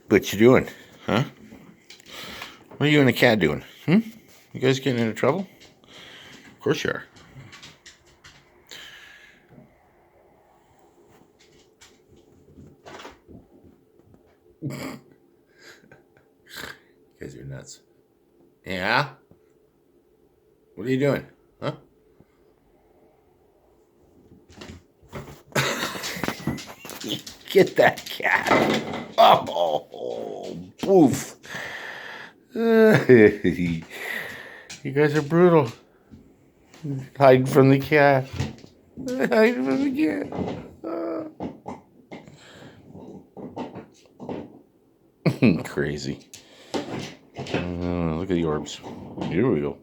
What you doing? Huh? What are you and the cat doing? You guys getting into trouble? Of course you are. You guys are nuts. Yeah? What are you doing? Huh? Get that cat. Oh, woof. You guys are brutal. Hide from the cat. Hide from the cat. Crazy. Look at the orbs. Here we go.